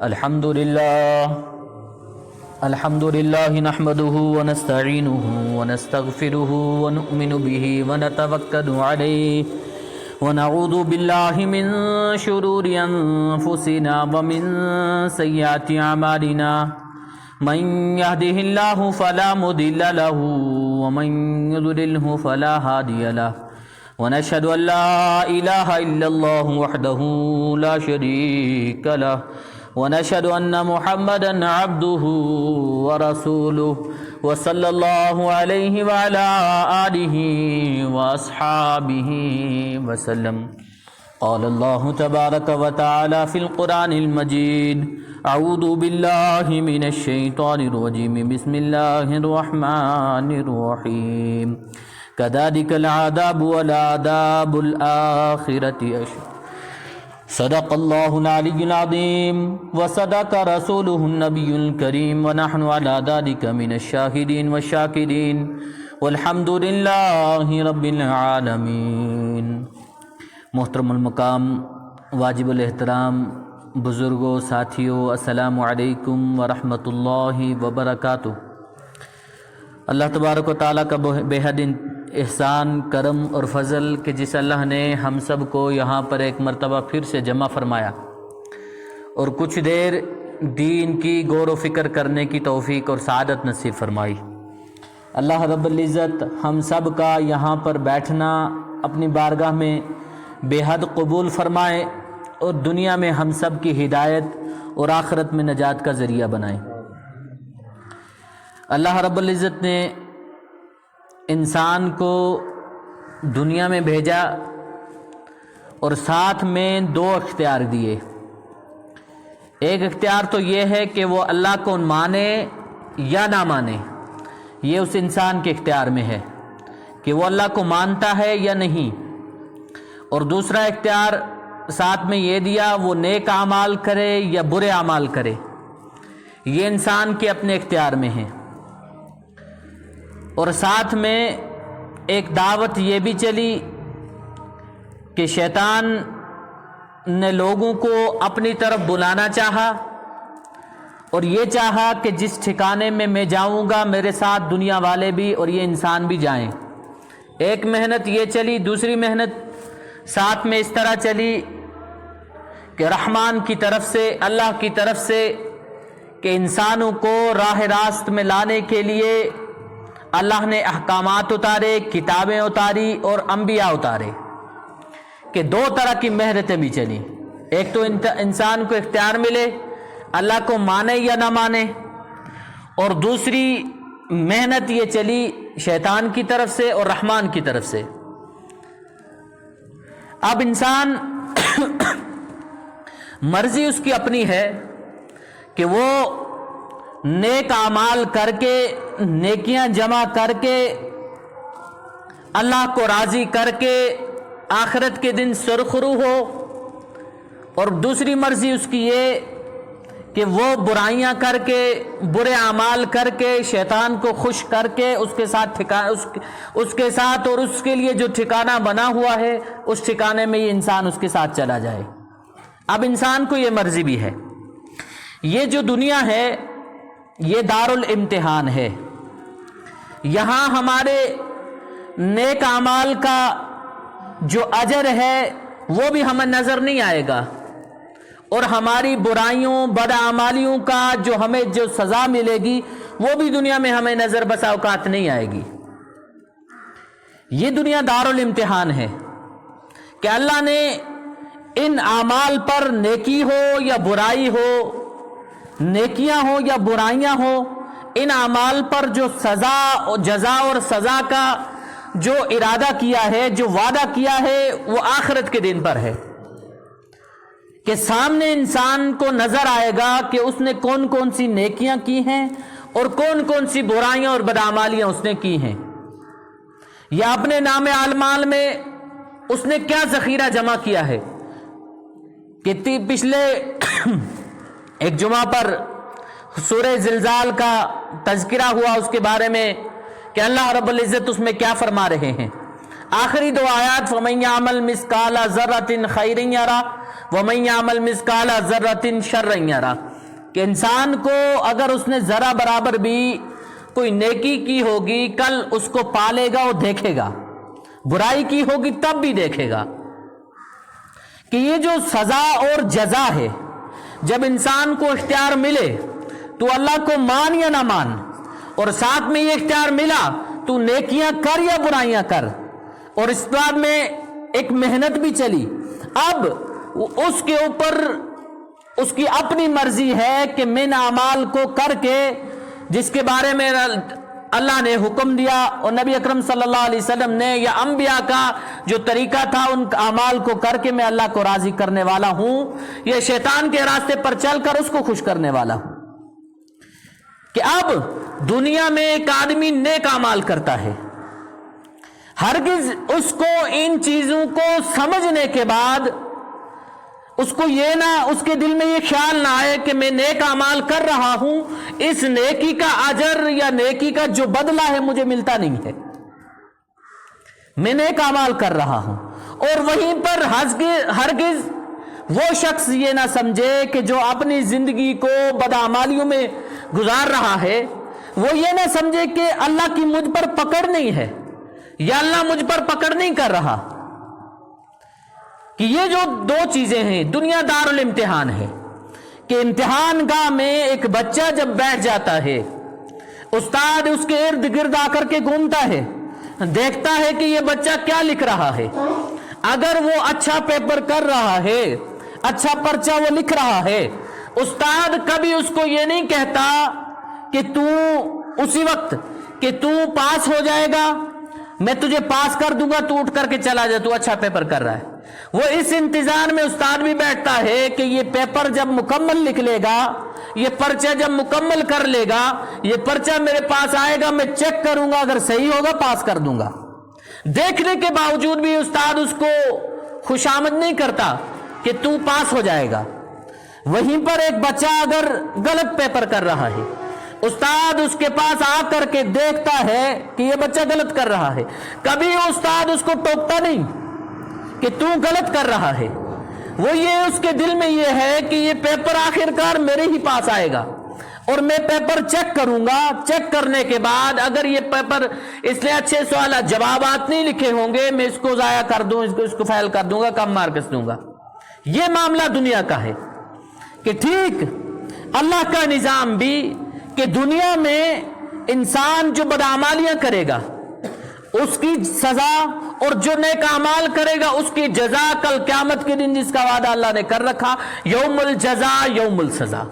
الحمد لله نحمده ونستعينه ونستغفره ونؤمن به ونتوكل عليه ونعوذ بالله من شرور أنفسنا ومن سيئات أعمالنا من يهده الله فلا مضل له ومن يضلله فلا هادي له ونشهد أن لا إله إلا الله وحده لا شريك له ونشهد أن محمدا عبده ورسوله وصلى الله عليه وعلى آله وأصحابه وسلم. قال الله تبارك وتعالى في القرآن المجيد: أعوذ بالله من الشيطان الرجيم بسم الله الرحمن الرحيم. كذلك العذاب والعذاب الآخرة أشد. صدق الله العلي العظيم وصدق رسوله النبي الكريم ونحن على ذلك من الشاهدين والشاكرين والحمد لله رب العالمين. محترم المقام، واجب الاحترام بزرگوں، ساتھیوں، السلام علیکم ورحمۃ اللہ وبرکاتہ. اللہ تبارک و تعالیٰ کا بے حد احسان، کرم اور فضل کہ جس اللہ نے ہم سب کو یہاں پر ایک مرتبہ پھر سے جمع فرمایا اور کچھ دیر دین کی غور و فکر کرنے کی توفیق اور سعادت نصیب فرمائی. اللہ رب العزت ہم سب کا یہاں پر بیٹھنا اپنی بارگاہ میں بے حد قبول فرمائے اور دنیا میں ہم سب کی ہدایت اور آخرت میں نجات کا ذریعہ بنائے. اللہ رب العزت نے انسان کو دنیا میں بھیجا اور ساتھ میں دو اختیار دیے. ایک اختیار تو یہ ہے کہ وہ اللہ کو مانے یا نہ مانے، یہ اس انسان کے اختیار میں ہے کہ وہ اللہ کو مانتا ہے یا نہیں. اور دوسرا اختیار ساتھ میں یہ دیا وہ نیک اعمال کرے یا برے اعمال کرے، یہ انسان کے اپنے اختیار میں ہے. اور ساتھ میں ایک دعوت یہ بھی چلی کہ شیطان نے لوگوں کو اپنی طرف بلانا چاہا اور یہ چاہا کہ جس ٹھکانے میں میں جاؤں گا میرے ساتھ دنیا والے بھی اور یہ انسان بھی جائیں. ایک محنت یہ چلی، دوسری محنت ساتھ میں اس طرح چلی کہ رحمان کی طرف سے، اللہ کی طرف سے، کہ انسانوں کو راہ راست میں لانے کے لیے اللہ نے احکامات اتارے، کتابیں اتاری اور انبیاء اتارے، کہ دو طرح کی محنتیں بھی چلی. ایک تو انسان کو اختیار ملے اللہ کو مانے یا نہ مانے، اور دوسری محنت یہ چلی شیطان کی طرف سے اور رحمان کی طرف سے. اب انسان مرضی اس کی اپنی ہے کہ وہ نیک اعمال کر کے، نیکیاں جمع کر کے، اللہ کو راضی کر کے آخرت کے دن سرخرو ہو، اور دوسری مرضی اس کی یہ کہ وہ برائیاں کر کے، برے اعمال کر کے، شیطان کو خوش کر کے اس کے ساتھ اور اس کے لیے جو ٹھکانہ بنا ہوا ہے اس ٹھکانے میں یہ انسان اس کے ساتھ چلا جائے. اب انسان کو یہ مرضی بھی ہے. یہ جو دنیا ہے یہ دار الامتحان ہے. یہاں ہمارے نیک اعمال کا جو اجر ہے وہ بھی ہمیں نظر نہیں آئے گا، اور ہماری برائیوں، بدعمالیوں کا جو ہمیں جو سزا ملے گی وہ بھی دنیا میں ہمیں نظر بسا اوقات نہیں آئے گی. یہ دنیا دار الامتحان ہے کہ اللہ نے ان اعمال پر، نیکی ہو یا برائی ہو، نیکیاں ہو یا برائیاں ہو، ان اعمال پر جو جزا اور سزا کا جو ارادہ کیا ہے، جو وعدہ کیا ہے، وہ آخرت کے دن پر ہے کہ سامنے انسان کو نظر آئے گا کہ اس نے کون کون سی نیکیاں کی ہیں اور کون کون سی برائیاں اور بدعمالیاں اس نے کی ہیں، یا اپنے نام اعمال میں اس نے کیا ذخیرہ جمع کیا ہے. کہ پچھلے ایک جمعہ پر سورہ زلزال کا تذکرہ ہوا، اس کے بارے میں کہ اللہ رب العزت اس میں کیا فرما رہے ہیں. آخری دو آیات فَمَن يَعْمَلْ مِثْقَالَ ذَرَّةٍ خَيْرٍ يَرَهُ وَمَن يَعْمَلْ مِثْقَالَ ذَرَّةٍ شَرًّا يَرَهُ. کہ انسان کو اگر اس نے ذرا برابر بھی کوئی نیکی کی ہوگی کل اس کو پالے گا اور دیکھے گا، برائی کی ہوگی تب بھی دیکھے گا کہ یہ جو سزا اور جزا ہے، جب انسان کو اختیار ملے تو اللہ کو مان یا نہ مان، اور ساتھ میں یہ اختیار ملا تو نیکیاں کر یا برائیاں کر، اور اس بعد میں ایک محنت بھی چلی، اب اس کے اوپر اس کی اپنی مرضی ہے کہ میں ان اعمال کو کر کے جس کے بارے میں اللہ نے حکم دیا اور نبی اکرم صلی اللہ علیہ وسلم نے یا انبیاء کا جو طریقہ تھا ان اعمال کو کر کے میں اللہ کو راضی کرنے والا ہوں، یا شیطان کے راستے پر چل کر اس کو خوش کرنے والا ہوں۔ کہ اب دنیا میں ایک آدمی نیک اعمال کرتا ہے، ہرگز اس کو ان چیزوں کو سمجھنے کے بعد اس کو یہ نہ، اس کے دل میں یہ خیال نہ آئے کہ میں نیک اعمال کر رہا ہوں، اس نیکی کا اجر یا نیکی کا جو بدلہ ہے مجھے ملتا نہیں ہے، میں نیک اعمال کر رہا ہوں۔ اور وہیں پر ہرگز وہ شخص یہ نہ سمجھے کہ جو اپنی زندگی کو بدعمالیوں میں گزار رہا ہے، وہ یہ نہ سمجھے کہ اللہ کی مجھ پر پکڑ نہیں ہے یا اللہ مجھ پر پکڑ نہیں کر رہا، کہ یہ جو دو چیزیں ہیں، دنیا دار الامتحان ہے، کہ امتحان گاہ میں ایک بچہ جب بیٹھ جاتا ہے، استاد اس کے ارد گرد آ کر کے گھومتا ہے، دیکھتا ہے کہ یہ بچہ کیا لکھ رہا ہے، اگر وہ اچھا پیپر کر رہا ہے، اچھا پرچہ وہ لکھ رہا ہے، استاد کبھی اس کو یہ نہیں کہتا کہ تو اسی وقت کہ تو پاس ہو جائے گا، میں تجھے پاس کر دوں گا، تو اٹھ کر کے چلا جائے، تو اچھا پیپر کر رہا ہے۔ وہ اس انتظار میں استاد بھی بیٹھتا ہے کہ یہ پیپر جب مکمل لکھ لے گا، یہ پرچہ جب مکمل کر لے گا، یہ پرچہ میرے پاس آئے گا، میں چیک کروں گا، اگر صحیح ہوگا پاس کر دوں گا۔ دیکھنے کے باوجود بھی استاد اس کو خوشامد نہیں کرتا کہ تو پاس ہو جائے گا۔ وہیں پر ایک بچہ اگر غلط پیپر کر رہا ہے، استاد اس کے پاس آ کر کے دیکھتا ہے کہ یہ بچہ غلط کر رہا ہے، کبھی استاد اس کو ٹوکتا نہیں کہ تو غلط کر رہا ہے، وہ یہ اس کے دل میں یہ ہے کہ یہ پیپر آخر کار میرے ہی پاس آئے گا اور میں پیپر چیک کروں گا، چیک کرنے کے بعد اگر یہ پیپر اس نے اچھے سوالات جوابات نہیں لکھے ہوں گے، میں اس کو ضائع کر دوں، اس کو فیل کر دوں گا، کم مارکس دوں گا۔ یہ معاملہ دنیا کا ہے کہ ٹھیک اللہ کا نظام بھی کہ دنیا میں انسان جو بدعمالیاں کرے گا اس کی سزا، اور جو نیک اعمال کرے گا اس کی جزا کل قیامت کے دن، جس کا وعدہ اللہ نے کر رکھا، یوم الجزا یوم السزا،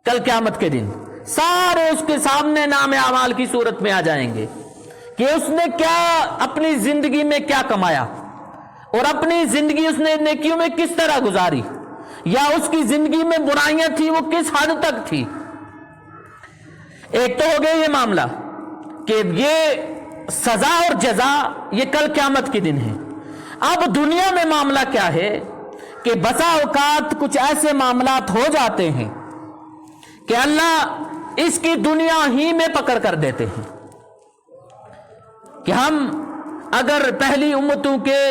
کل قیامت کے دن سارے اس کے سامنے نام اعمال کی صورت میں آ جائیں گے کہ اس نے کیا اپنی زندگی میں کیا کمایا، اور اپنی زندگی اس نے نیکیوں میں کس طرح گزاری، یا اس کی زندگی میں برائیاں تھی وہ کس حد تک تھی۔ ایک تو ہو گیا یہ معاملہ کہ یہ سزا اور جزا یہ کل قیامت کے دن ہے۔ اب دنیا میں معاملہ کیا ہے کہ بسا اوقات کچھ ایسے معاملات ہو جاتے ہیں کہ اللہ اس کی دنیا ہی میں پکڑ کر دیتے ہیں، کہ ہم اگر پہلی امتوں کے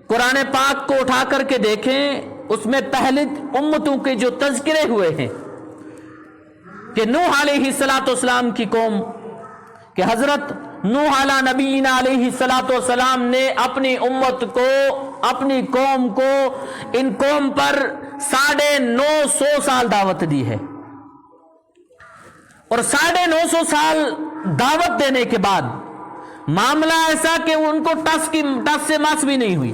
قرآن پاک کو اٹھا کر کے دیکھیں، اس میں پہلی امتوں کے جو تذکرے ہوئے ہیں کہ نوح علیہ السلام کی قوم، کہ حضرت نوح علی نبینا علیہ السلام نے اپنی امت کو، اپنی قوم کو، ان قوم پر 950 سال دعوت دی ہے، اور 950 سال دعوت دینے کے بعد معاملہ ایسا کہ ان کو ٹس سے مس بھی نہیں ہوئی۔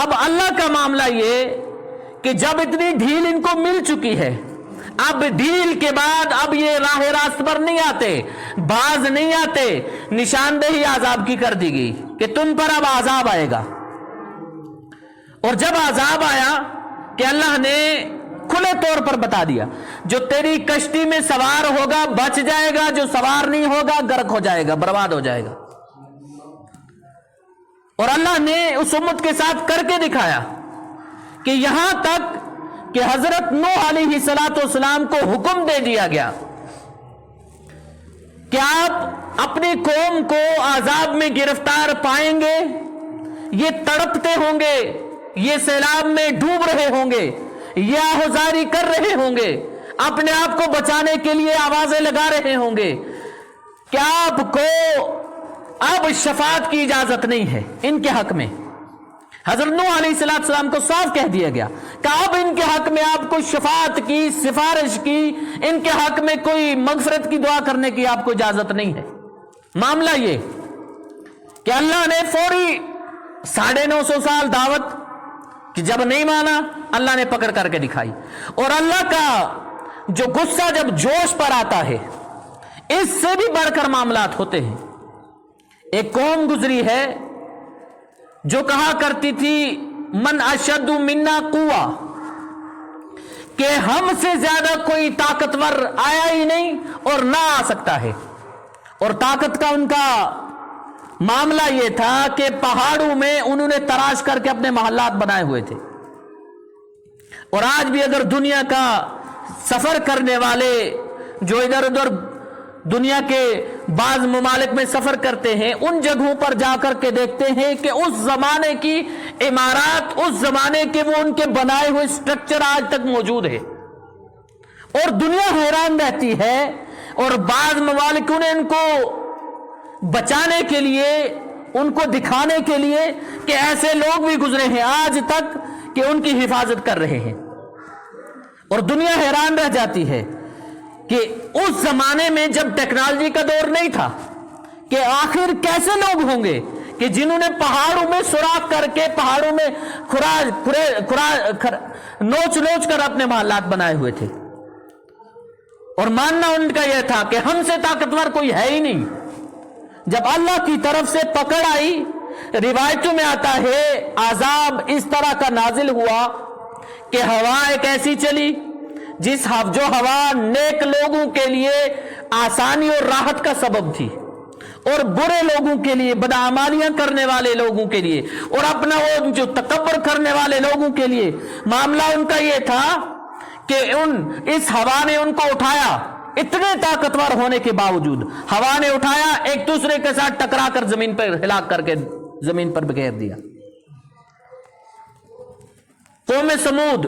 اب اللہ کا معاملہ یہ کہ جب اتنی ڈھیل ان کو مل چکی ہے، اب ڈھیل کے بعد اب یہ راہ راست پر نہیں آتے، باز نہیں آتے، نشاندہی عذاب کی کر دی گئی کہ تم پر اب عذاب آئے گا۔ اور جب عذاب آیا کہ اللہ نے کھلے طور پر بتا دیا، جو تیری کشتی میں سوار ہوگا بچ جائے گا، جو سوار نہیں ہوگا غرق ہو جائے گا، برباد ہو جائے گا۔ اور اللہ نے اس امت کے ساتھ کر کے دکھایا کہ یہاں تک کہ حضرت نوح علیہ السلام کو حکم دے دیا گیا کہ آپ اپنی قوم کو عذاب میں گرفتار پائیں گے، یہ تڑپتے ہوں گے، یہ سیلاب میں ڈوب رہے ہوں گے، یہ آہوزاری کر رہے ہوں گے، اپنے آپ کو بچانے کے لیے آوازیں لگا رہے ہوں گے کہ آپ کو اب شفاعت کی اجازت نہیں ہے ان کے حق میں۔ حضرت نوح علیہ السلام کو صاف کہہ دیا گیا کہ اب ان کے حق میں آپ کو شفاعت کی، سفارش کی، ان کے حق میں کوئی مغفرت کی دعا کرنے کی آپ کو اجازت نہیں ہے۔ معاملہ یہ کہ اللہ نے فوری 950 سال دعوت کہ جب نہیں مانا اللہ نے پکڑ کر کے دکھائی، اور اللہ کا جو غصہ جب جوش پر آتا ہے اس سے بھی بڑھ کر معاملات ہوتے ہیں۔ ایک قوم گزری ہے جو کہا کرتی تھی من اشد منا قوہ، کہ ہم سے زیادہ کوئی طاقتور آیا ہی نہیں اور نہ آ سکتا ہے، اور طاقت کا ان کا معاملہ یہ تھا کہ پہاڑوں میں انہوں نے تراش کر کے اپنے محلات بنائے ہوئے تھے۔ اور آج بھی اگر دنیا کا سفر کرنے والے جو ادھر ادھر دنیا کے بعض ممالک میں سفر کرتے ہیں، ان جگہوں پر جا کر کے دیکھتے ہیں کہ اس زمانے کی عمارات، اس زمانے کے وہ ان کے بنائے ہوئے سٹرکچر آج تک موجود ہے، اور دنیا حیران رہتی ہے۔ اور بعض ممالکوں نے ان کو بچانے کے لیے، ان کو دکھانے کے لیے کہ ایسے لوگ بھی گزرے ہیں آج تک کہ ان کی حفاظت کر رہے ہیں، اور دنیا حیران رہ جاتی ہے کہ اس زمانے میں جب ٹیکنالوجی کا دور نہیں تھا کہ آخر کیسے لوگ ہوں گے کہ جنہوں نے پہاڑوں میں سوراخ کر کے پہاڑوں میں نوچ نوچ کر اپنے محلات بنائے ہوئے تھے، اور ماننا ان کا یہ تھا کہ ہم سے طاقتور کوئی ہے ہی نہیں۔ جب اللہ کی طرف سے پکڑ آئی، روایتوں میں آتا ہے عذاب اس طرح کا نازل ہوا کہ ہوا ایک ایسی چلی جو ہوا نیک لوگوں کے لیے آسانی اور راحت کا سبب تھی، اور برے لوگوں کے لیے، بدعمالیاں کرنے والے لوگوں کے لیے، اور اپنا وہ جو تکبر کرنے والے لوگوں کے لیے معاملہ ان کا یہ تھا کہ اس ہوا نے ان کو اٹھایا، اتنے طاقتور ہونے کے باوجود ہوا نے اٹھایا، ایک دوسرے کے ساتھ ٹکرا کر زمین پر ہلاک کر کے زمین پر بکھیر دیا۔ قوم سمود،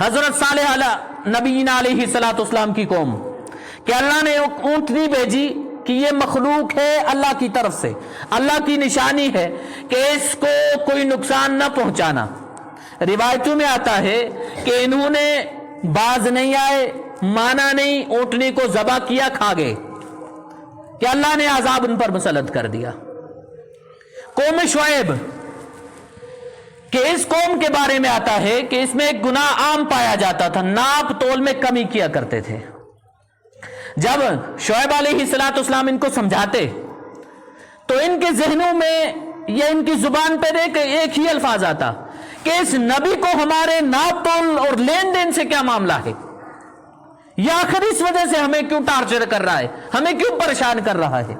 حضرت صالح علیہ نبینا علیہ السلام کی قوم، کہ اللہ نے اونٹنی بھیجی کہ یہ مخلوق ہے اللہ کی طرف سے، اللہ کی نشانی ہے کہ اس کو کوئی نقصان نہ پہنچانا۔ روایتوں میں آتا ہے کہ انہوں نے باز نہیں آئے، مانا نہیں، اونٹنی کو ذبح کیا، کھا گئے، کہ اللہ نے عذاب ان پر مسلط کر دیا۔ قوم شعیب، کہ اس قوم کے بارے میں آتا ہے کہ اس میں ایک گناہ عام پایا جاتا تھا، ناپ تول میں کمی کیا کرتے تھے۔ جب شعیب علیہ السلام ان کو سمجھاتے تو ان کے ذہنوں میں یا ان کی زبان پر ایک ہی الفاظ آتا کہ اس نبی کو ہمارے ناپ تول اور لین دین سے کیا معاملہ ہے، یا آخر اس وجہ سے ہمیں کیوں ٹارچر کر رہا ہے، ہمیں کیوں پریشان کر رہا ہے۔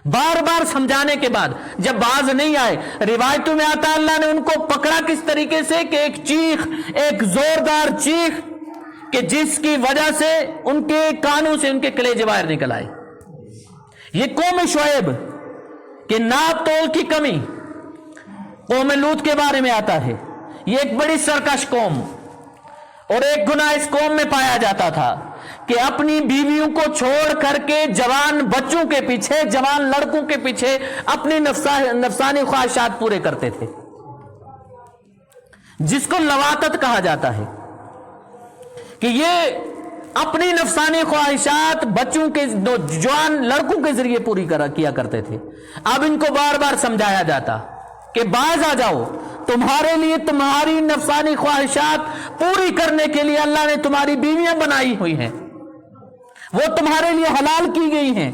بار بار سمجھانے کے بعد جب باز نہیں آئے، روایتوں میں آتا ہے اللہ نے ان کو پکڑا کس طریقے سے کہ ایک چیخ، ایک زوردار چیخ، کہ جس کی وجہ سے ان کے کانوں سے ان کے کلیجے باہر نکل آئے۔ یہ قوم شعیب کہ ناپ تول کی کمی۔ قوم لوط کے بارے میں آتا ہے، یہ ایک بڑی سرکش قوم، اور ایک گناہ اس قوم میں پایا جاتا تھا کہ اپنی بیویوں کو چھوڑ کر کے جوان بچوں کے پیچھے، جوان لڑکوں کے پیچھے اپنی نفسانی خواہشات پورے کرتے تھے، جس کو لواطت کہا جاتا ہے، کہ یہ اپنی نفسانی خواہشات بچوں کے، جوان لڑکوں کے ذریعے پوری کیا کرتے تھے۔ اب ان کو بار بار سمجھایا جاتا کہ باز آ جاؤ، تمہارے لیے تمہاری نفسانی خواہشات پوری کرنے کے لیے اللہ نے تمہاری بیویاں بنائی ہوئی ہیں، وہ تمہارے لیے حلال کی گئی ہیں،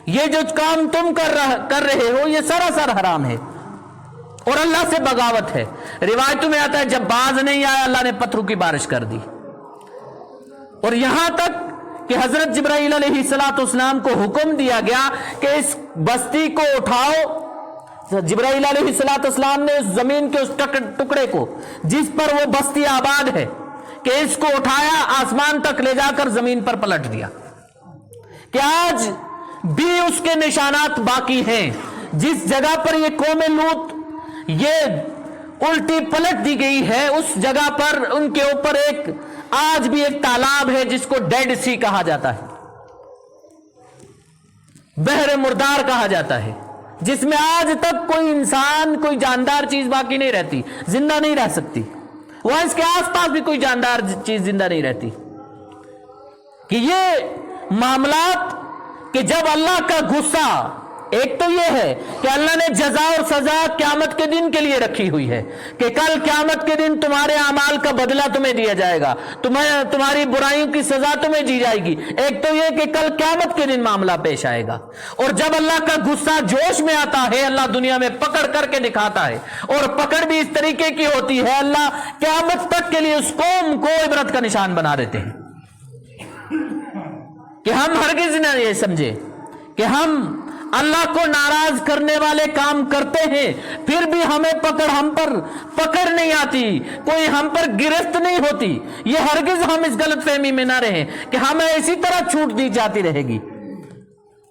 یہ جو کام تم کر رہے ہو یہ سراسر حرام ہے اور اللہ سے بغاوت ہے۔ روایتوں میں آتا ہے جب باز نہیں آیا اللہ نے پتھروں کی بارش کر دی، اور یہاں تک کہ حضرت جبرائیل علیہ السلام کو حکم دیا گیا کہ اس بستی کو اٹھاؤ۔ جبرائیل علیہ السلام نے اس زمین کے اس ٹکڑے کو جس پر وہ بستی آباد ہے کہ اس کو اٹھایا، آسمان تک لے جا کر زمین پر پلٹ دیا، کہ آج بھی اس کے نشانات باقی ہیں۔ جس جگہ پر یہ قوم لوط یہ الٹی پلٹ دی گئی ہے. اس جگہ پر ان کے اوپر ایک آج بھی ایک تالاب ہے جس کو ڈیڈ سی کہا جاتا ہے, بحر مردار کہا جاتا ہے, جس میں آج تک کوئی انسان, کوئی جاندار چیز باقی نہیں رہتی, زندہ نہیں رہ سکتی. وہاں اس کے آس پاس بھی کوئی جاندار چیز زندہ نہیں رہتی. کہ یہ معاملات کہ جب اللہ کا غصہ, ایک تو یہ ہے کہ اللہ نے جزا اور سزا قیامت کے دن کے لیے رکھی ہوئی ہے کہ کل قیامت کے دن تمہارے اعمال کا بدلہ تمہیں دیا جائے گا, تمہاری برائیوں کی سزا تمہیں دی جائے گی. ایک تو یہ کہ کل قیامت کے دن معاملہ پیش آئے گا. اور جب اللہ کا غصہ جوش میں آتا ہے, اللہ دنیا میں پکڑ کر کے دکھاتا ہے, اور پکڑ بھی اس طریقے کی ہوتی ہے, اللہ قیامت تک کے لیے اس قوم کو عبرت کا نشان بنا دیتے ہیں. کہ ہم ہرگز نہ یہ سمجھے کہ ہم اللہ کو ناراض کرنے والے کام کرتے ہیں پھر بھی ہمیں ہم پر پکڑ نہیں آتی, کوئی ہم پر گرفت نہیں ہوتی. یہ ہرگز ہم اس غلط فہمی میں نہ رہیں کہ ہمیں اسی طرح چھوٹ دی جاتی رہے گی.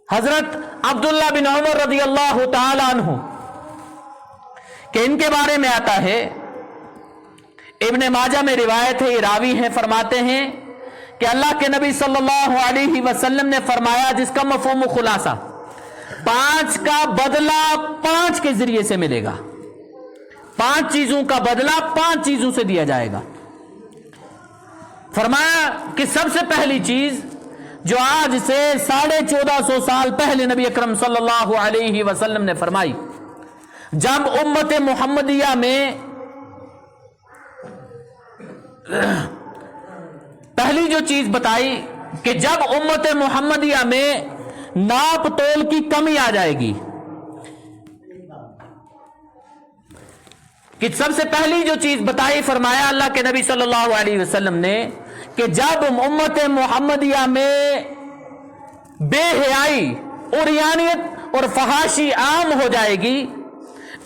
حضرت عبداللہ بن عمر رضی اللہ تعالی عنہ کہ ان کے بارے میں آتا ہے, ابن ماجہ میں روایت ہے, یہ راوی ہیں, فرماتے ہیں کہ اللہ کے نبی صلی اللہ علیہ وسلم نے فرمایا, جس کا مفہوم و خلاصہ 5 کا بدلہ 5 کے ذریعے سے ملے گا, 5 چیزوں کا بدلہ 5 چیزوں سے دیا جائے گا. فرمایا کہ سب سے پہلی چیز جو آج سے 1450 سال پہلے نبی اکرم صلی اللہ علیہ وسلم نے فرمائی, جب امت محمدیہ میں پہلی جو چیز بتائی کہ جب امت محمدیہ میں ناپ تول کی کمی آ جائے گی, کہ سب سے پہلی جو چیز بتائی, فرمایا اللہ کے نبی صلی اللہ علیہ وسلم نے کہ جب امت محمدیہ میں بے حیائی, عریانیت اور فحاشی عام ہو جائے گی,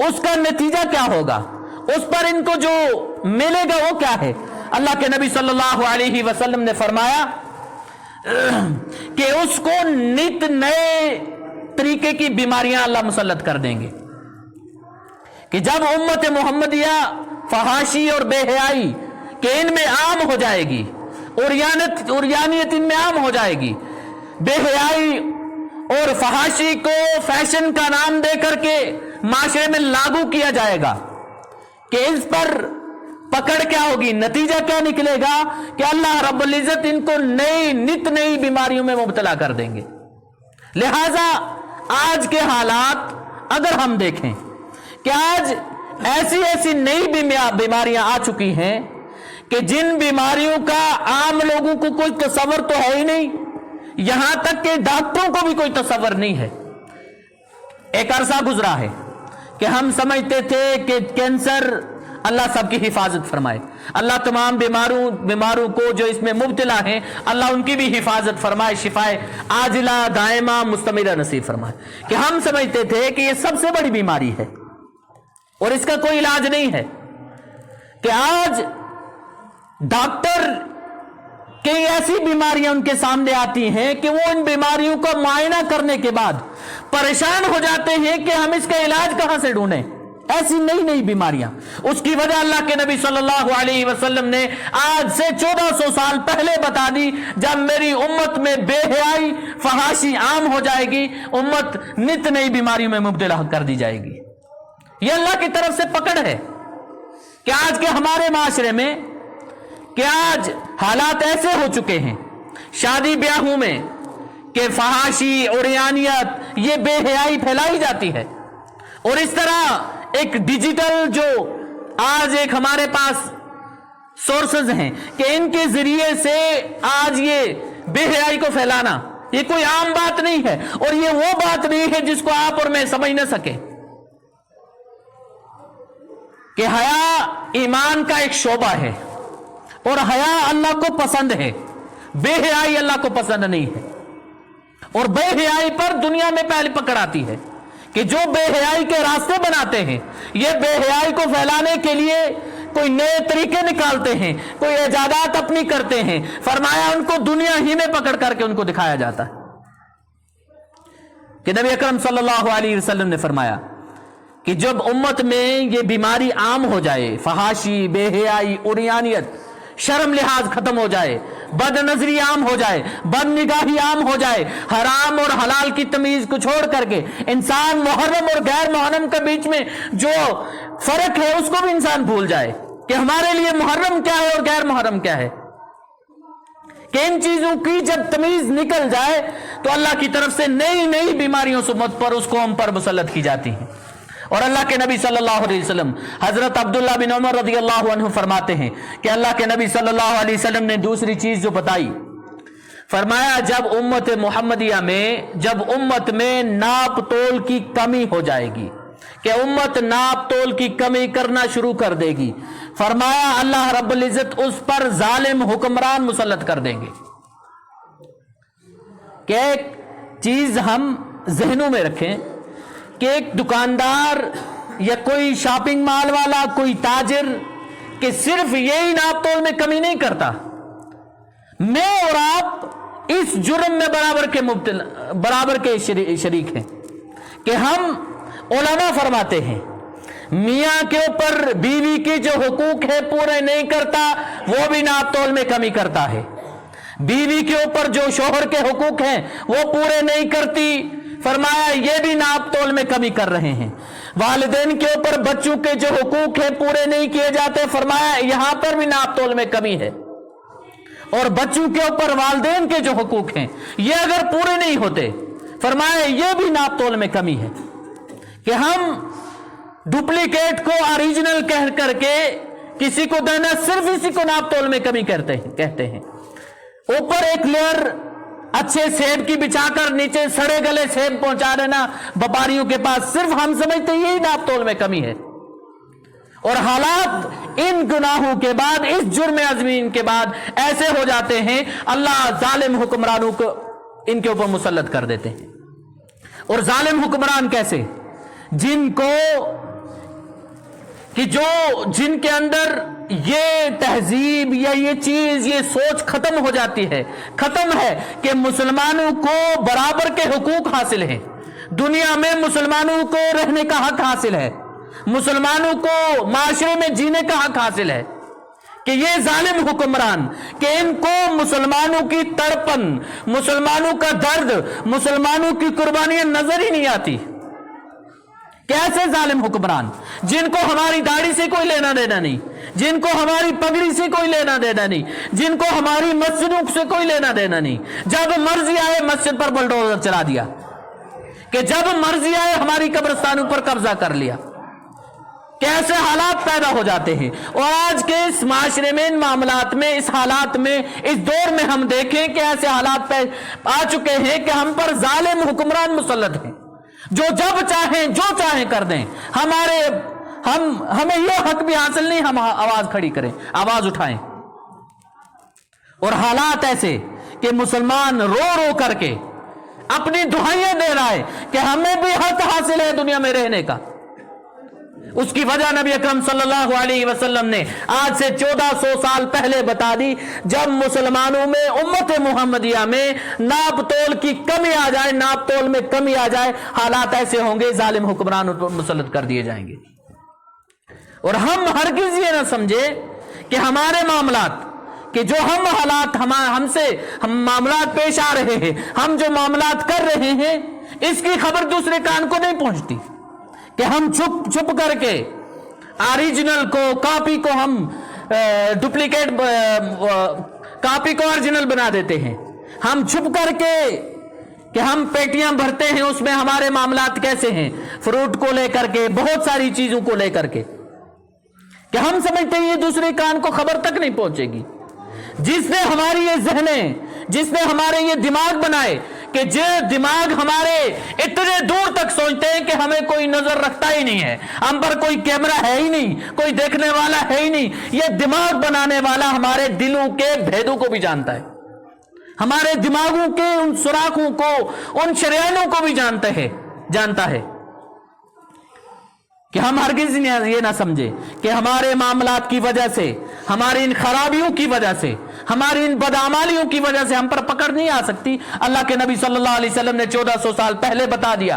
اس کا نتیجہ کیا ہوگا, اس پر ان کو جو ملے گا وہ کیا ہے. اللہ کے نبی صلی اللہ علیہ وسلم نے فرمایا کہ اس کو نت نئے طریقے کی بیماریاں اللہ مسلط کر دیں گے. کہ جب امت محمدیہ فحاشی اور بے حیائی کہ ان میں عام ہو جائے گی, عریانیت ان میں عام ہو جائے گی, بے حیائی اور فحاشی کو فیشن کا نام دے کر کے معاشرے میں لاگو کیا جائے گا, کہ اس پر پکڑ کیا ہوگی, نتیجہ کیا نکلے گا کہ اللہ رب العزت ان کو نت نئی بیماریوں میں مبتلا کر دیں گے. لہذا آج کے حالات اگر ہم دیکھیں کہ آج ایسی نئی بیماریاں آ چکی ہیں کہ جن بیماریوں کا عام لوگوں کو کوئی تصور تو ہے ہی نہیں, یہاں تک کہ ڈاکٹروں کو بھی کوئی تصور نہیں ہے. ایک عرصہ گزرا ہے کہ ہم سمجھتے تھے کہ کینسر, اللہ سب کی حفاظت فرمائے, اللہ تمام بیماروں کو جو اس میں مبتلا ہیں اللہ ان کی بھی حفاظت فرمائے, شفائے عاجلہ دائمہ مستمرہ نصیب فرمائے. کہ ہم سمجھتے تھے کہ یہ سب سے بڑی بیماری ہے اور اس کا کوئی علاج نہیں ہے. کہ آج ڈاکٹر کئی ایسی بیماریاں ان کے سامنے آتی ہیں کہ وہ ان بیماریوں کا معائنہ کرنے کے بعد پریشان ہو جاتے ہیں کہ ہم اس کا علاج کہاں سے ڈھونڈیں. ایسی نئی بیماریاں, اس کی وجہ اللہ کے نبی صلی اللہ علیہ وسلم نے آج سے 1400 سال پہلے بتا دی, جب میری امت میں بے حیائی فحاشی عام ہو جائے گی, امت نت نئی بیماریوں میں مبتلا کر دی جائے گی. یہ اللہ کی طرف سے پکڑ ہے کہ آج کے ہمارے معاشرے میں کہ آج حالات ایسے ہو چکے ہیں شادی بیاہوں میں کہ فحاشی, عریانیت, یہ بے حیائی پھیلائی جاتی ہے. اور اس طرح ایک ڈیجیٹل جو آج ایک ہمارے پاس سورسز ہیں کہ ان کے ذریعے سے آج یہ بے حیائی کو پھیلانا یہ کوئی عام بات نہیں ہے, اور یہ وہ بات نہیں ہے جس کو آپ اور میں سمجھ نہ سکیں. کہ حیا ایمان کا ایک شعبہ ہے اور حیا اللہ کو پسند ہے, بے حیائی اللہ کو پسند نہیں ہے. اور بے حیائی پر دنیا میں پہلے پکڑ آتی ہے کہ جو بے حیائی کے راستے بناتے ہیں, یہ بے حیائی کو پھیلانے کے لیے کوئی نئے طریقے نکالتے ہیں, کوئی ایجادات اپنی کرتے ہیں. فرمایا ان کو دنیا ہی میں پکڑ کر کے ان کو دکھایا جاتا ہے. کہ نبی اکرم صلی اللہ علیہ وسلم نے فرمایا کہ جب امت میں یہ بیماری عام ہو جائے، فحاشی، بے حیائی، عریانیت، شرم لحاظ ختم ہو جائے، بد نظری عام ہو جائے، بد نگاہی عام ہو جائے، حرام اور حلال کی تمیز کو چھوڑ کر کے انسان محرم اور غیر محرم کے بیچ میں جو فرق ہے اس کو بھی انسان بھول جائے کہ ہمارے لیے محرم کیا ہے اور غیر محرم کیا ہے، کہ ان چیزوں کی جب تمیز نکل جائے تو اللہ کی طرف سے نئی نئی بیماریوں سے امت پر، اس قوم پر مسلط کی جاتی ہیں۔ اور اللہ کے نبی صلی اللہ علیہ وسلم حضرت عبداللہ بن عمر رضی اللہ عنہ فرماتے ہیں کہ اللہ کے نبی صلی اللہ علیہ وسلم نے دوسری چیز جو بتائی، فرمایا جب امت محمدیہ میں ناپ تول کی کمی ہو جائے گی، کہ امت ناپ تول کی کمی کرنا شروع کر دے گی، فرمایا اللہ رب العزت اس پر ظالم حکمران مسلط کر دیں گے۔ کہ ایک چیز ہم ذہنوں میں رکھیں کہ ایک دکاندار یا کوئی شاپنگ مال والا، کوئی تاجر، کہ صرف یہی ناپ تول میں کمی نہیں کرتا، میں اور آپ اس جرم میں برابر کے شریک ہیں کہ ہم علماء فرماتے ہیں میاں کے اوپر بیوی کی جو حقوق ہے پورے نہیں کرتا، وہ بھی ناپ تول میں کمی کرتا ہے، بیوی کے اوپر جو شوہر کے حقوق ہیں وہ پورے نہیں کرتی، فرمایا یہ بھی ناپ تول میں کمی کر رہے ہیں، والدین کے اوپر بچوں کے جو حقوق ہیں پورے نہیں کیے جاتے، فرمایا یہاں پر بھی ناپ تول میں کمی ہے، اور بچوں کے اوپر والدین کے جو حقوق ہیں یہ اگر پورے نہیں ہوتے، فرمایا یہ بھی ناپ تول میں کمی ہے، کہ ہم ڈپلیکیٹ کو اوریجنل کہہ کر کے کسی کو دینا، صرف اسی کو ناپ تول میں کمی کہتے ہیں، اوپر ایک لیئر اچھے سیب کی بچھا کر نیچے سڑے گلے سیب پہنچا دینا وپاریوں کے پاس، صرف ہم سمجھتے یہی ناپ تول میں کمی ہے، اور حالات ان گناہوں کے بعد، اس جرم عظیم کے بعد ایسے ہو جاتے ہیں، اللہ ظالم حکمرانوں کو ان کے اوپر مسلط کر دیتے ہیں۔ اور ظالم حکمران کیسے؟ جن کے اندر یہ تہذیب یا یہ چیز، یہ سوچ ختم ہو جاتی ہے، ختم ہے کہ مسلمانوں کو برابر کے حقوق حاصل ہیں، دنیا میں مسلمانوں کو رہنے کا حق حاصل ہے، مسلمانوں کو معاشرے میں جینے کا حق حاصل ہے، کہ یہ ظالم حکمران، کہ ان کو مسلمانوں کی تڑپن، مسلمانوں کا درد، مسلمانوں کی قربانیاں نظر ہی نہیں آتی۔ کیسے ظالم حکمران جن کو ہماری داڑھی سے کوئی لینا دینا نہیں، جن کو ہماری پگڑی سے کوئی لینا دینا نہیں، جن کو ہماری مسجدوں سے کوئی لینا دینا نہیں، جب مرضی آئے مسجد پر بلڈوزر چلا دیا، کہ جب مرضی آئے ہماری قبرستانوں پر قبضہ کر لیا، کیسے حالات پیدا ہو جاتے ہیں۔ اور آج کے اس معاشرے میں، ان معاملات میں، اس حالات میں، اس دور میں ہم دیکھیں کہ ایسے حالات آ چکے ہیں کہ ہم پر ظالم حکمران مسلط ہیں، جو جب چاہیں جو چاہیں کر دیں، ہمیں یہ حق بھی حاصل نہیں ہم آواز کھڑی کریں، آواز اٹھائیں۔ اور حالات ایسے کہ مسلمان رو رو کر کے اپنی دہائیاں دے رہا ہے کہ ہمیں بھی حق حاصل ہے دنیا میں رہنے کا۔ اس کی وجہ نبی اکرم صلی اللہ علیہ وسلم نے آج سے 1400 سال پہلے بتا دی، جب مسلمانوں میں، امت محمدیہ میں ناپ تول کی کمی آ جائے، ناپ تول میں کمی آ جائے، حالات ایسے ہوں گے ظالم حکمران مسلط کر دیے جائیں گے۔ اور ہم ہرگز یہ نہ سمجھے کہ ہمارے معاملات، کہ جو ہم حالات ہم معاملات پیش آ رہے ہیں، ہم جو معاملات کر رہے ہیں، اس کی خبر دوسرے کان کو نہیں پہنچتی، کہ ہم چھپ کر کے اوریجنل کو، کاپی کو، ہم ڈپلیکیٹ کاپی کو اوریجنل بنا دیتے ہیں، ہم چھپ کر کے کہ ہم پیٹیاں بھرتے ہیں، اس میں ہمارے معاملات کیسے ہیں، فروٹ کو لے کر کے، بہت ساری چیزوں کو لے کر کے، کہ ہم سمجھتے ہیں یہ دوسرے کان کو خبر تک نہیں پہنچے گی۔ جس نے ہماری یہ ذہنیں، جس نے ہمارے یہ دماغ بنائے، کہ جو دماغ ہمارے اتنے دور تک سوچتے ہیں کہ ہمیں کوئی نظر رکھتا ہی نہیں ہے، ہم پر کوئی کیمرہ ہے ہی نہیں، کوئی دیکھنے والا ہے ہی نہیں، یہ دماغ بنانے والا ہمارے دلوں کے بھیدوں کو بھی جانتا ہے، ہمارے دماغوں کے ان سوراخوں کو، ان شریانوں کو بھی جانتا ہے، کہ ہم ہرگز یہ نہ سمجھے کہ ہمارے معاملات کی وجہ سے، ہماری ان خرابیوں کی وجہ سے، ہماری ان بدعمالیوں کی وجہ سے ہم پر پکڑ نہیں آ سکتی۔ اللہ کے نبی صلی اللہ علیہ وسلم نے 1400 سال پہلے بتا دیا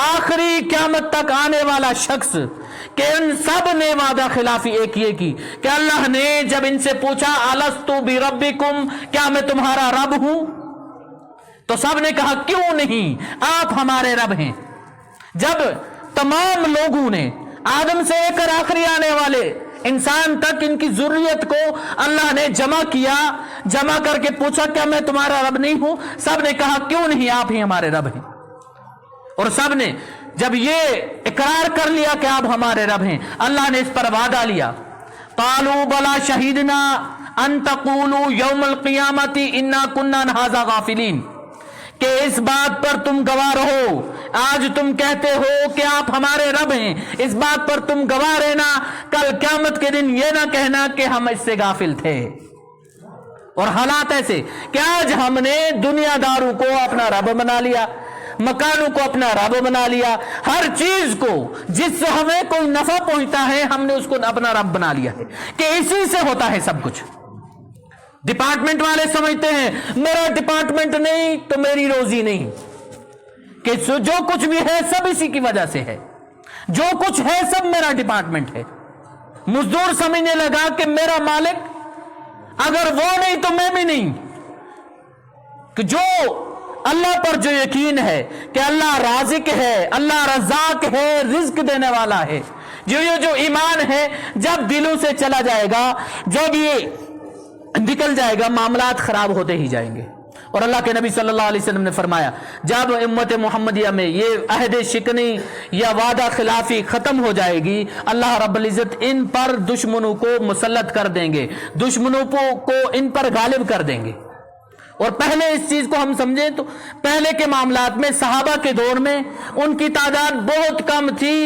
آخری قیامت تک آنے والا شخص کہ ان سب نے وعدہ خلافی ایک یہ کی کہ اللہ نے جب ان سے پوچھا الستو بربکم، کیا میں تمہارا رب ہوں، تو سب نے کہا کیوں نہیں، آپ ہمارے رب ہیں۔ جب تمام لوگوں نے آدم سے لے کر آخری آنے والے انسان تک ان کی ذریت کو اللہ نے جمع کیا، جمع کر کے پوچھا کیا میں تمہارا رب نہیں ہوں، سب نے کہا کیوں نہیں، آپ ہی ہمارے رب ہیں۔ اور سب نے جب یہ اقرار کر لیا کہ آپ ہمارے رب ہیں، اللہ نے اس پر وعدہ لیا، قالوا بلا شہیدنا ان تقولوا یوم القیامت انا کننا عن ھذا غافلین، کہ اس بات پر تم گواہ رہو، آج تم کہتے ہو کہ آپ ہمارے رب ہیں، اس بات پر تم گواہ رہنا، کل قیامت کے دن یہ نہ کہنا کہ ہم اس سے غافل تھے۔ اور حالات ایسے کہ آج ہم نے دنیا داروں کو اپنا رب بنا لیا، مکانوں کو اپنا رب بنا لیا، ہر چیز کو جس سے ہمیں کوئی نفع پہنچتا ہے ہم نے اس کو اپنا رب بنا لیا ہے کہ اسی سے ہوتا ہے سب کچھ۔ ڈپارٹمنٹ والے سمجھتے ہیں میرا ڈپارٹمنٹ نہیں تو میری روزی نہیں، کہ جو کچھ بھی ہے سب اسی کی وجہ سے ہے، جو کچھ ہے سب میرا ڈپارٹمنٹ ہے۔ مزدور سمجھنے لگا کہ میرا مالک اگر وہ نہیں تو میں بھی نہیں، کہ جو اللہ پر جو یقین ہے کہ اللہ رازق ہے، اللہ رزاق ہے، رزق دینے والا ہے، جو ایمان ہے جب دلوں سے چلا جائے گا، جب یہ نکل جائے گا، معاملات خراب ہوتے ہی جائیں گے۔ اور اللہ کے نبی صلی اللہ علیہ وسلم نے فرمایا جب امت محمدیہ میں یہ عہد شکنی یا وعدہ خلافی ختم ہو جائے گی، اللہ رب العزت ان پر دشمنوں کو مسلط کر دیں گے، دشمنوں کو ان پر غالب کر دیں گے۔ اور پہلے اس چیز کو ہم سمجھیں تو پہلے کے معاملات میں صحابہ کے دور میں ان کی تعداد بہت کم تھی،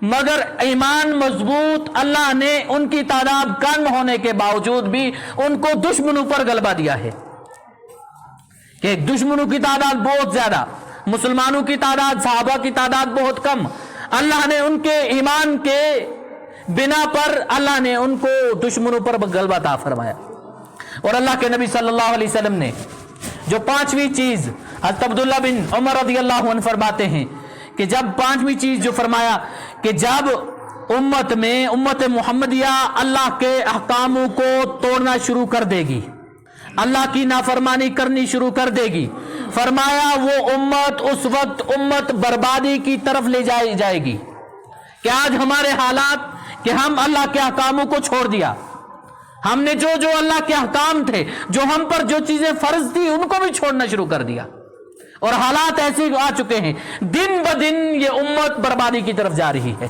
مگر ایمان مضبوط، اللہ نے ان کی تعداد کم ہونے کے باوجود بھی ان کو دشمنوں پر غلبہ دیا ہے، کہ دشمنوں کی تعداد بہت زیادہ، مسلمانوں کی تعداد، صحابہ کی تعداد بہت کم، اللہ نے ان کے ایمان کے بنا پر اللہ نے ان کو دشمنوں پر غلبہ عطا فرمایا۔ اور اللہ کے نبی صلی اللہ علیہ وسلم نے جو پانچویں چیز، حضرت عبداللہ بن عمر رضی اللہ عنہ فرماتے ہیں کہ جب پانچویں چیز جو فرمایا کہ جب امت محمدیہ اللہ کے احکاموں کو توڑنا شروع کر دے گی، اللہ کی نافرمانی کرنی شروع کر دے گی، فرمایا وہ امت اس وقت امت بربادی کی طرف لے جائے گی۔ کہ آج ہمارے حالات کہ ہم اللہ کے احکاموں کو چھوڑ دیا، ہم نے جو اللہ کے احکام تھے، جو ہم پر جو چیزیں فرض تھی ان کو بھی چھوڑنا شروع کر دیا، اور حالات ایسے آ چکے ہیں دن بدن یہ امت بربادی کی طرف جا رہی ہے،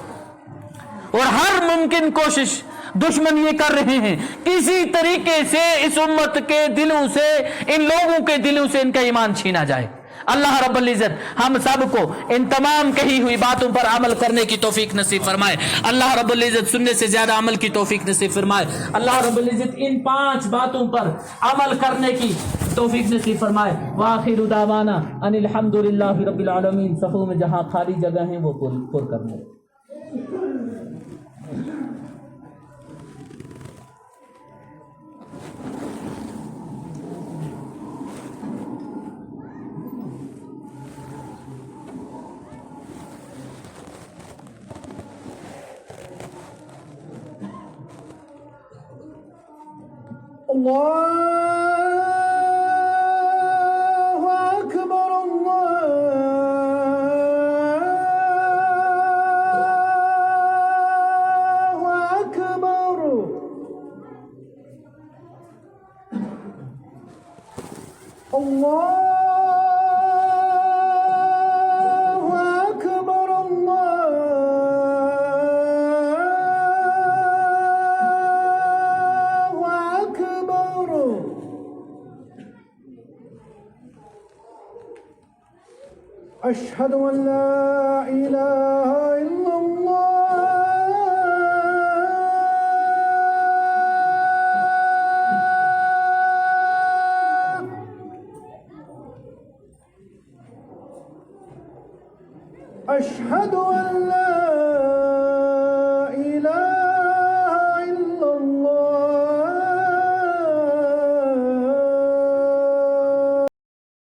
اور ہر ممکن کوشش دشمن یہ کر رہے ہیں کسی طریقے سے اس امت کے دلوں سے، ان لوگوں کے دلوں سے ان کا ایمان چھینا جائے۔ اللہ رب العزت ہم سب کو ان تمام کہی ہوئی باتوں پر عمل کرنے کی توفیق نصیب فرمائے، اللہ رب العزت سننے سے زیادہ عمل کی توفیق نصیب فرمائے، اللہ رب العزت ان 5 باتوں پر عمل کرنے کی توفیق نصیب فرمائے۔ وآخر دعوانا ان الحمدللہ رب العالمین۔ صفوں میں جہاں خالی جگہ ہیں وہ پر کرنے۔ اللہ اکبر، اللہ اکبر، اللہ أشهد أن لا إله إلا الله، أشهد أن لا